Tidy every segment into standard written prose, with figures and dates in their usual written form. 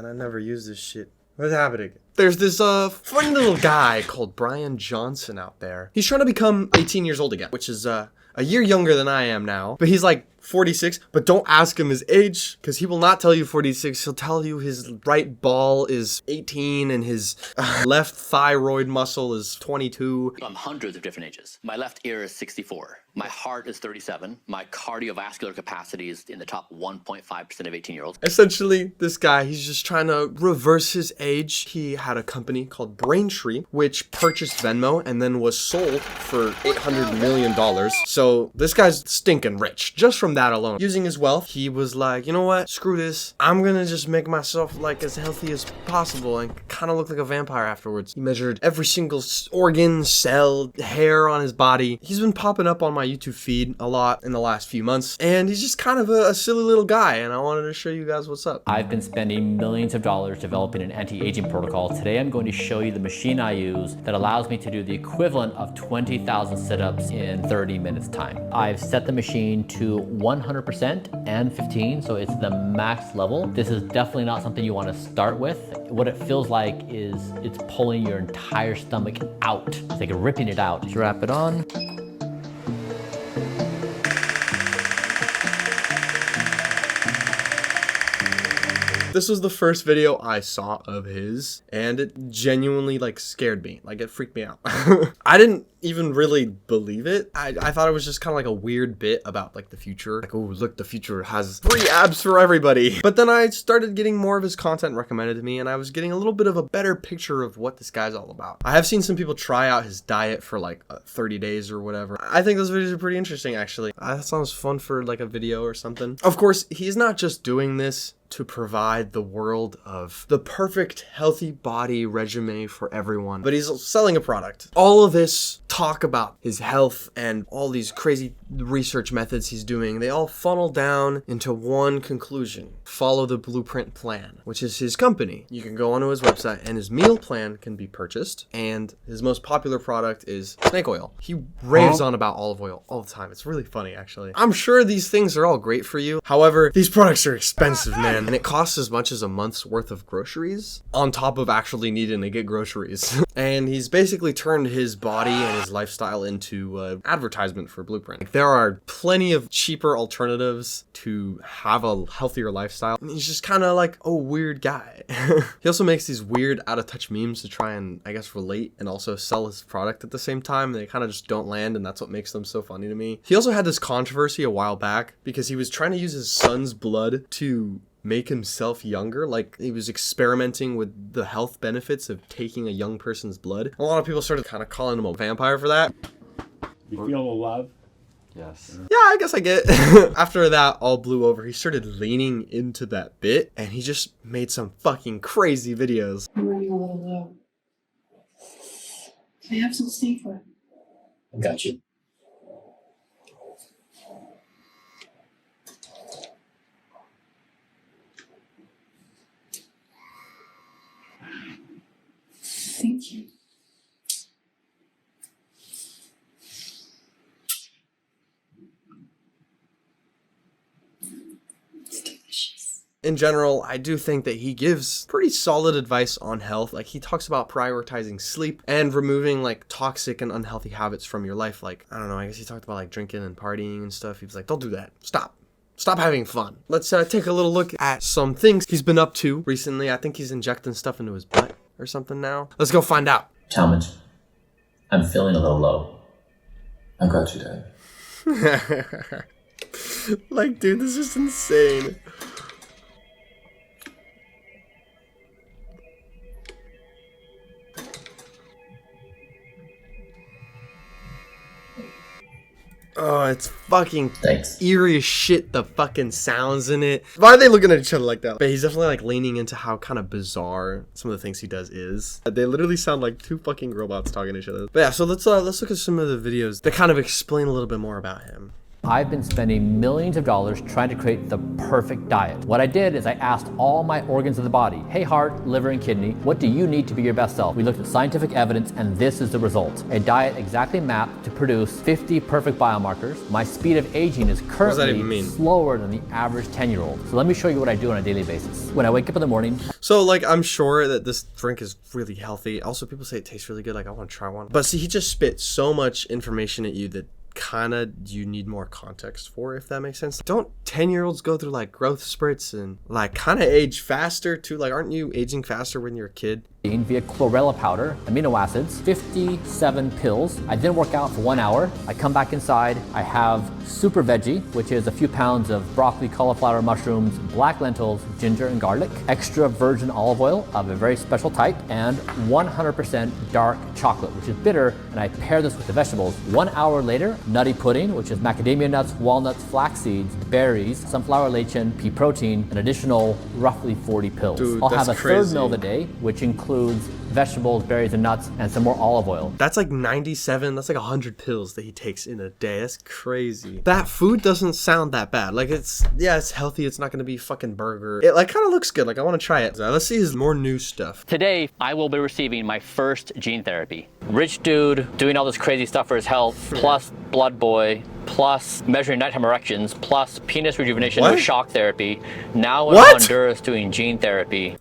man. I never use this shit. What's happening? There's this funny little guy called Bryan Johnson out there. He's trying to become 18 years old again, which is a year younger than I am now. But he's like 46, but don't ask him his age, because he will not tell you 46. He'll tell you his right ball is 18 and his left thyroid muscle is 22. I'm hundreds of different ages. My left ear is 64. My heart is 37. My cardiovascular capacity is in the top 1.5% of 18-year-olds. Essentially, this guy, he's just trying to reverse his age. He had a company called Braintree, which purchased Venmo and then was sold for $800 million. So this guy's stinking rich just from that alone. Using his wealth, he was like, you know what? Screw this. I'm gonna just make myself like as healthy as possible and kind of look like a vampire afterwards. He measured every single organ, cell, hair on his body. He's been popping up on my YouTube feed a lot in the last few months, and he's just kind of a silly little guy, and I wanted to show you guys what's up. I've been spending millions of dollars developing an anti-aging protocol. Today I'm going to show you the machine I use that allows me to do the equivalent of 20,000 sit-ups in 30 minutes time. I've set the machine to 100% and 15, so it's the max level. This is definitely not something you want to start with. What it feels like is it's pulling your entire stomach out. It's like ripping it out. Strap it on. This was the first video I saw of his, and it genuinely like scared me. Like, it freaked me out. I didn't even really believe it. I thought it was just kind of like a weird bit about like the future. Like, oh look, the future has free abs for everybody. But then I started getting more of his content recommended to me, and I was getting a little bit of a better picture of what this guy's all about. I have seen some people try out his diet for like 30 days or whatever. I think those videos are pretty interesting, actually. That sounds fun for like a video or something. Of course, he's not just doing this to provide the world of the perfect healthy body regimen for everyone, but he's selling a product. All of this talk about his health and all these crazy research methods he's doing, they all funnel down into one conclusion: follow the Blueprint plan, which is his company. You can go onto his website and his meal plan can be purchased, and his most popular product is snake oil. He raves on about olive oil all the time. It's really funny, actually. I'm sure these things are all great for you. However, these products are expensive, man. And it costs as much as a month's worth of groceries on top of actually needing to get groceries. And he's basically turned his body and his lifestyle into advertisement for Blueprint. Like, there are plenty of cheaper alternatives to have a healthier lifestyle. And he's just kind of like a weird guy. He also makes these weird out-of-touch memes to try and, I guess, relate and also sell his product at the same time. They kind of just don't land, and that's what makes them so funny to me. He also had this controversy a while back because he was trying to use his son's blood to make himself younger. Like, he was experimenting with the health benefits of taking a young person's blood. A lot of people started kind of calling him a vampire for that. You feel the love? Yes. Yeah, I guess I get. After that all blew over, he started leaning into that bit, and he just made some fucking crazy videos. I'm running a little low. Can I have some snake oil? I got you. Thank you. It's delicious. In general, I do think that he gives pretty solid advice on health. Like, he talks about prioritizing sleep and removing like toxic and unhealthy habits from your life. Like, I don't know, I guess he talked about like drinking and partying and stuff. He was like, don't do that. Stop having fun. Let's take a little look at some things he's been up to recently. I think he's injecting stuff into his butt or something now. Let's go find out. Talmadge, I'm feeling a little low. I got you, Dad. Like, dude, this is insane. Oh, it's fucking Thanks. eerie as shit, the fucking sounds in it. Why are they looking at each other like that? But he's definitely like leaning into how kind of bizarre some of the things he does is. They literally sound like two fucking robots talking to each other. But yeah, so let's look at some of the videos that kind of explain a little bit more about him. I've been spending millions of dollars trying to create the perfect diet. What I did is I asked all my organs of the body, hey heart, liver, and kidney, what do you need to be your best self? We looked at scientific evidence and this is the result. A diet exactly mapped to produce 50 perfect biomarkers. My speed of aging is currently slower than the average 10-year-old. So let me show you what I do on a daily basis. When I wake up in the morning. So like, I'm sure that this drink is really healthy. Also, people say it tastes really good. Like, I want to try one. But see, he just spit so much information at you that kind of you need more context for, if that makes sense. Don't 10-year-olds go through like growth spurts and like kind of age faster too? Like, aren't you aging faster when you're a kid? Via chlorella powder, amino acids, 57 pills. I then work out for 1 hour. I come back inside. I have super veggie, which is a few pounds of broccoli, cauliflower, mushrooms, black lentils, ginger, and garlic, extra virgin olive oil of a very special type, and 100% dark chocolate, which is bitter, and I pair this with the vegetables. 1 hour later, nutty pudding, which is macadamia nuts, walnuts, flax seeds, berries, sunflower lecithin, pea protein, an additional roughly 40 pills. Dude, I'll have a crazy. third meal of the day, which includes vegetables, berries, and nuts, and some more olive oil. That's like 97, that's like 100 pills that he takes in a day. That's crazy. That food doesn't sound that bad. Like, it's healthy. It's not gonna be fucking burger. It like kind of looks good. Like, I want to try it. Let's see his more new stuff. Today, I will be receiving my first gene therapy. Rich dude doing all this crazy stuff for his health, plus blood boy, plus measuring nighttime erections, plus penis rejuvenation with shock therapy. Now in Honduras doing gene therapy.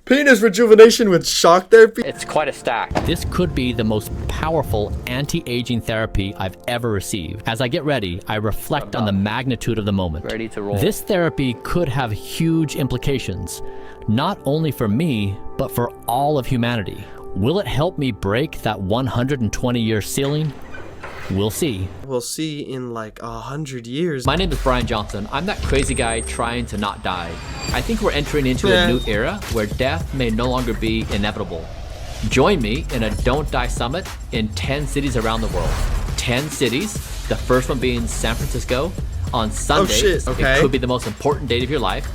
Penis rejuvenation with shock therapy? It's quite a stack. This could be the most powerful anti-aging therapy I've ever received. As I get ready, I reflect on the magnitude of the moment. Ready to roll. This therapy could have huge implications, not only for me, but for all of humanity. Will it help me break that 120-year ceiling? We'll see. We'll see in like 100 years. My name is Bryan Johnson. I'm that crazy guy trying to not die. I think we're entering into a new era where death may no longer be inevitable. Join me in a Don't Die Summit in 10 cities around the world. 10 cities, the first one being San Francisco. On Sunday, it could be the most important date of your life.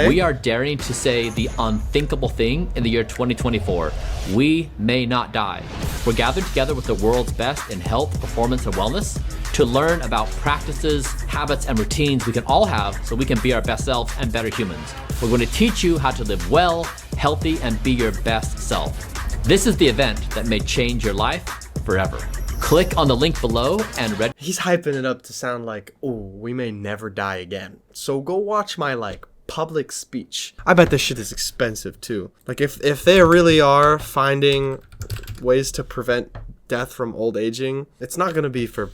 We are daring to say the unthinkable thing in the year 2024. We may not die. We're gathered together with the world's best in health, performance, and wellness to learn about practices, habits, and routines we can all have so we can be our best selves and better humans. We're going to teach you how to live well, healthy, and be your best self. This is the event that may change your life forever. Click on the link below and read. He's hyping it up to sound like, oh, we may never die again. So go watch my like public speech. I bet this shit is expensive too. Like if they really are finding ways to prevent death from old aging, it's not gonna be for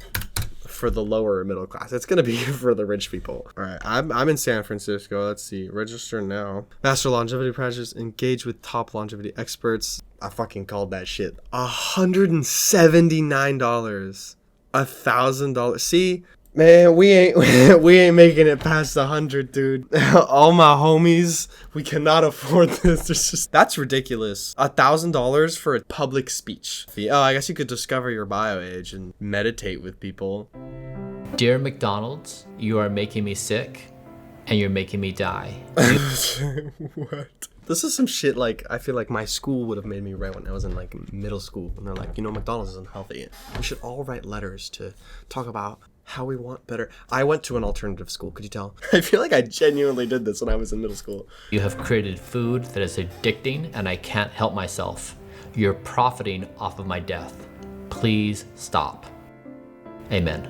the lower middle class. It's gonna be for the rich people. All right, I'm in San Francisco. Let's see, register now. Master longevity practice, engage with top longevity experts. I fucking called that shit. $179. $1,000. See, man, we ain't making it past 100, dude. All my homies, we cannot afford this. That's ridiculous. $1,000 for a public speech. Oh, I guess you could discover your bio age and meditate with people. Dear McDonald's, you are making me sick, and you're making me die. What? This is some shit like I feel like my school would have made me write when I was in like middle school. And they're like, you know, McDonald's is unhealthy. We should all write letters to talk about how we want better. I went to an alternative school, could you tell? I feel like I genuinely did this when I was in middle school. You have created food that is addicting and I can't help myself. You're profiting off of my death. Please stop. Amen.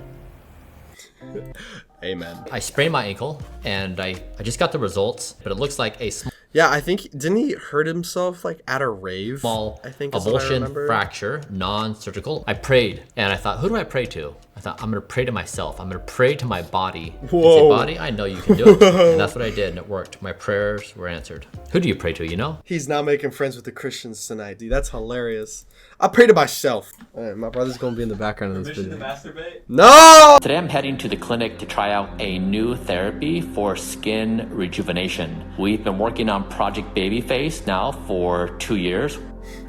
Amen. I sprained my ankle and I just got the results, but it looks like a yeah, I think, didn't he hurt himself like at a rave? Small I think avulsion fracture, non-surgical. I prayed and I thought, who do I pray to? I thought, I'm gonna pray to myself. I'm gonna pray to my body. Whoa. Say, body, I know you can do it. And that's what I did and it worked. My prayers were answered. Who do you pray to, you know? He's now making friends with the Christians tonight, dude. That's hilarious. I pray to myself. All right, my brother's gonna be in the background of this video. Permission to masturbate? No! Today I'm heading to the clinic to try out a new therapy for skin rejuvenation. We've been working on Project Babyface now for 2 years.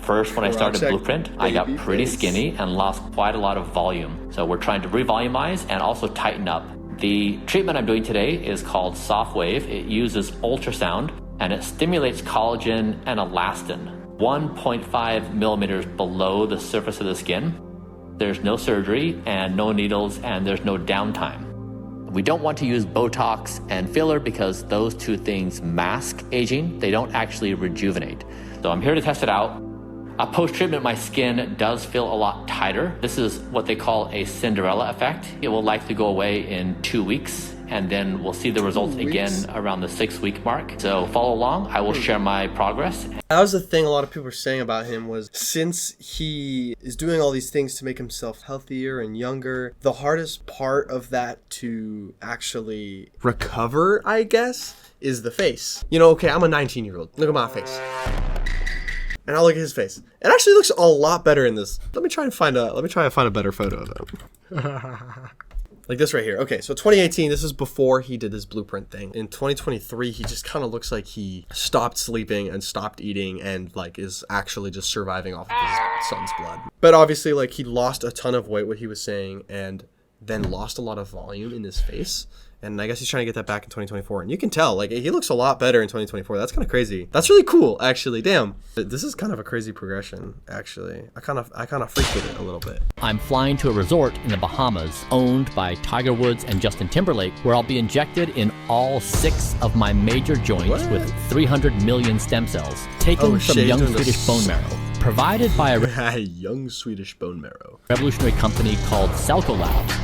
First, when I started Blueprint, I got pretty skinny and lost quite a lot of volume. So we're trying to revolumize and also tighten up. The treatment I'm doing today is called Soft Wave. It uses ultrasound and it stimulates collagen and elastin 1.5 millimeters below the surface of the skin. There's no surgery and no needles and there's no downtime. We don't want to use Botox and filler because those two things mask aging. They don't actually rejuvenate. So I'm here to test it out. Post-treatment, my skin does feel a lot tighter. This is what they call a Cinderella effect. It will likely go away in 2 weeks, and then we'll see the results again around the 6-week mark. So follow along. I will share my progress. That was the thing a lot of people were saying about him was since he is doing all these things to make himself healthier and younger, the hardest part of that to actually recover, I guess, is the face. You know, okay, I'm a 19-year-old. Look at my face. And I'll look at his face. It actually looks a lot better in this. Let me try and find a better photo of him. Like this right here. Okay, so 2018, this is before he did his blueprint thing. In 2023, he just kind of looks like he stopped sleeping and stopped eating and like is actually just surviving off of his son's blood. But obviously, like he lost a ton of weight, what he was saying, and then lost a lot of volume in his face. And I guess he's trying to get that back in 2024. And you can tell, like, he looks a lot better in 2024. That's kind of crazy. That's really cool, actually. Damn. This is kind of a crazy progression, actually. I kind of freaked with it a little bit. I'm flying to a resort in the Bahamas owned by Tiger Woods and Justin Timberlake, where I'll be injected in all 6 of my major joints with 300 million stem cells, taken from young Swedish bone marrow, provided by a young Swedish bone marrow revolutionary company called Celco Labs,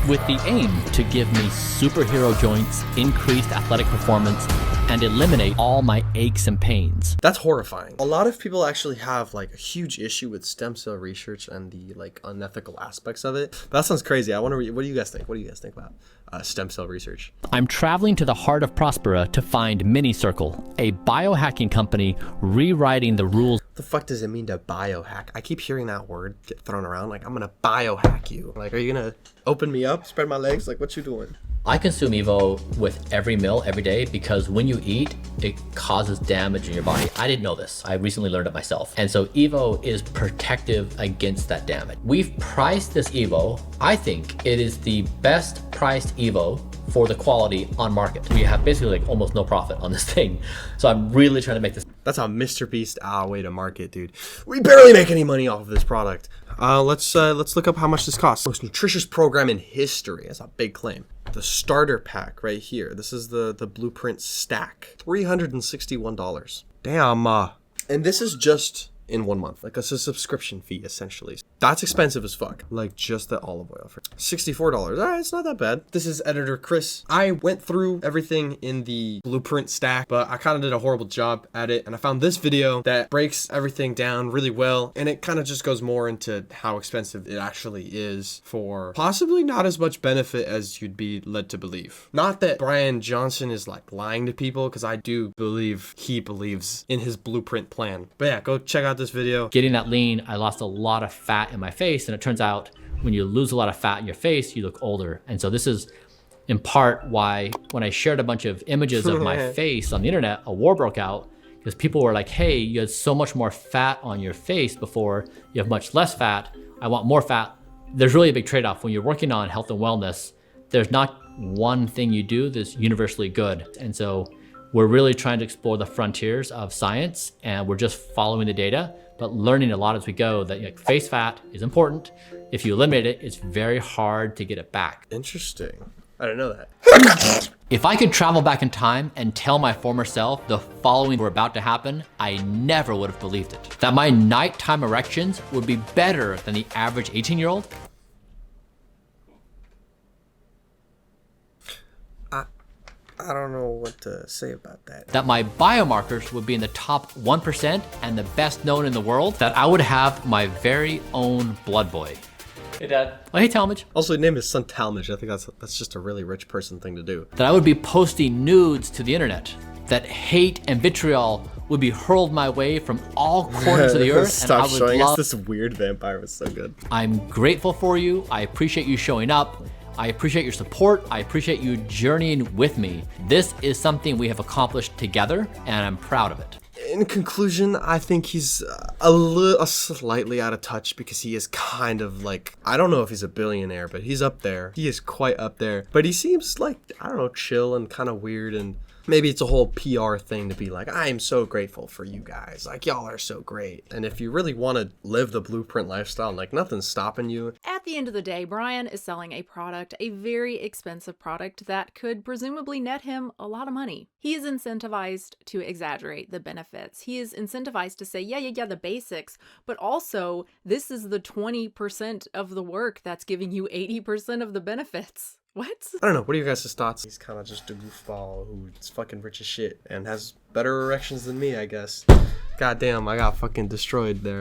with the aim to give me superhero joints, increased athletic performance, and eliminate all my aches and pains. That's horrifying. A lot of people actually have like a huge issue with stem cell research and the like unethical aspects of it. That sounds crazy. I wonder, what do you guys think? What do you guys think about stem cell research? I'm traveling to the heart of Prospera to find MiniCircle, a biohacking company rewriting the rules. The fuck does it mean to biohack? I keep hearing that word get thrown around. Like, I'm gonna biohack you. Like, are you gonna open me up, spread my legs? Like, what you doing? I consume Evo with every meal every day because when you eat, it causes damage in your body. I didn't know this. I recently learned it myself. And so Evo is protective against that damage. We've priced this Evo. I think it is the best priced Evo for the quality on market. We have basically like almost no profit on this thing. So I'm really trying to make this. That's a Mr. Beast way to market, dude. We barely make any money off of this product. Let's look up how much this costs. Most nutritious program in history. That's a big claim. The starter pack right here. This is the blueprint stack. $361. Damn. And this is just in 1 month. Like, it's a subscription fee, essentially. That's expensive as fuck. Like, just the olive oil for $64. All right, it's not that bad. This is editor Chris. I went through everything in the blueprint stack, but I kind of did a horrible job at it. And I found this video that breaks everything down really well. And it kind of just goes more into how expensive it actually is for possibly not as much benefit as you'd be led to believe. Not that Bryan Johnson is like lying to people, because I do believe he believes in his blueprint plan. But yeah, go check out this video. Getting that lean, I lost a lot of fat in my face, and it turns out when you lose a lot of fat in your face, you look older. And so this is in part why when I shared a bunch of images of my face on the internet, a war broke out because people were like, hey, you had so much more fat on your face before, you have much less fat, I want more fat. There's really a big trade-off when you're working on health and wellness. There's not one thing you do that's universally good. And so we're really trying to explore the frontiers of science, and we're just following the data, but learning a lot as we go that like, face fat is important. If you eliminate it, it's very hard to get it back. Interesting. I didn't know that. If I could travel back in time and tell my former self the following were about to happen, I never would have believed it. That my nighttime erections would be better than the average 18-year-old. I don't know what to say about that. That my biomarkers would be in the top 1% and the best known in the world. That I would have my very own blood boy. Hey, Dad. Oh, hey, Talmadge. Also, he named his son Talmadge. I think that's just a really rich person thing to do. That I would be posting nudes to the internet. That hate and vitriol would be hurled my way from all corners of the earth. Stop and I would showing us this weird vampire. Was so good. I'm grateful for you. I appreciate you showing up. I appreciate your support. I appreciate you journeying with me. This is something we have accomplished together, and I'm proud of it. In conclusion, I think he's slightly out of touch because he is kind of like, I don't know if he's a billionaire, but he's up there. He is quite up there. But he seems like, I don't know, chill and kind of weird. And maybe it's a whole PR thing to be like, I am so grateful for you guys. Like, y'all are so great. And if you really want to live the blueprint lifestyle, like nothing's stopping you. At the end of the day, Bryan is selling a product, a very expensive product that could presumably net him a lot of money. He is incentivized to exaggerate the benefits. He is incentivized to say, yeah, the basics, but also this is the 20% of the work that's giving you 80% of the benefits. What? I don't know. What are your guys' thoughts? He's kind of just a goofball who's fucking rich as shit and has better erections than me, I guess. God damn, I got fucking destroyed there.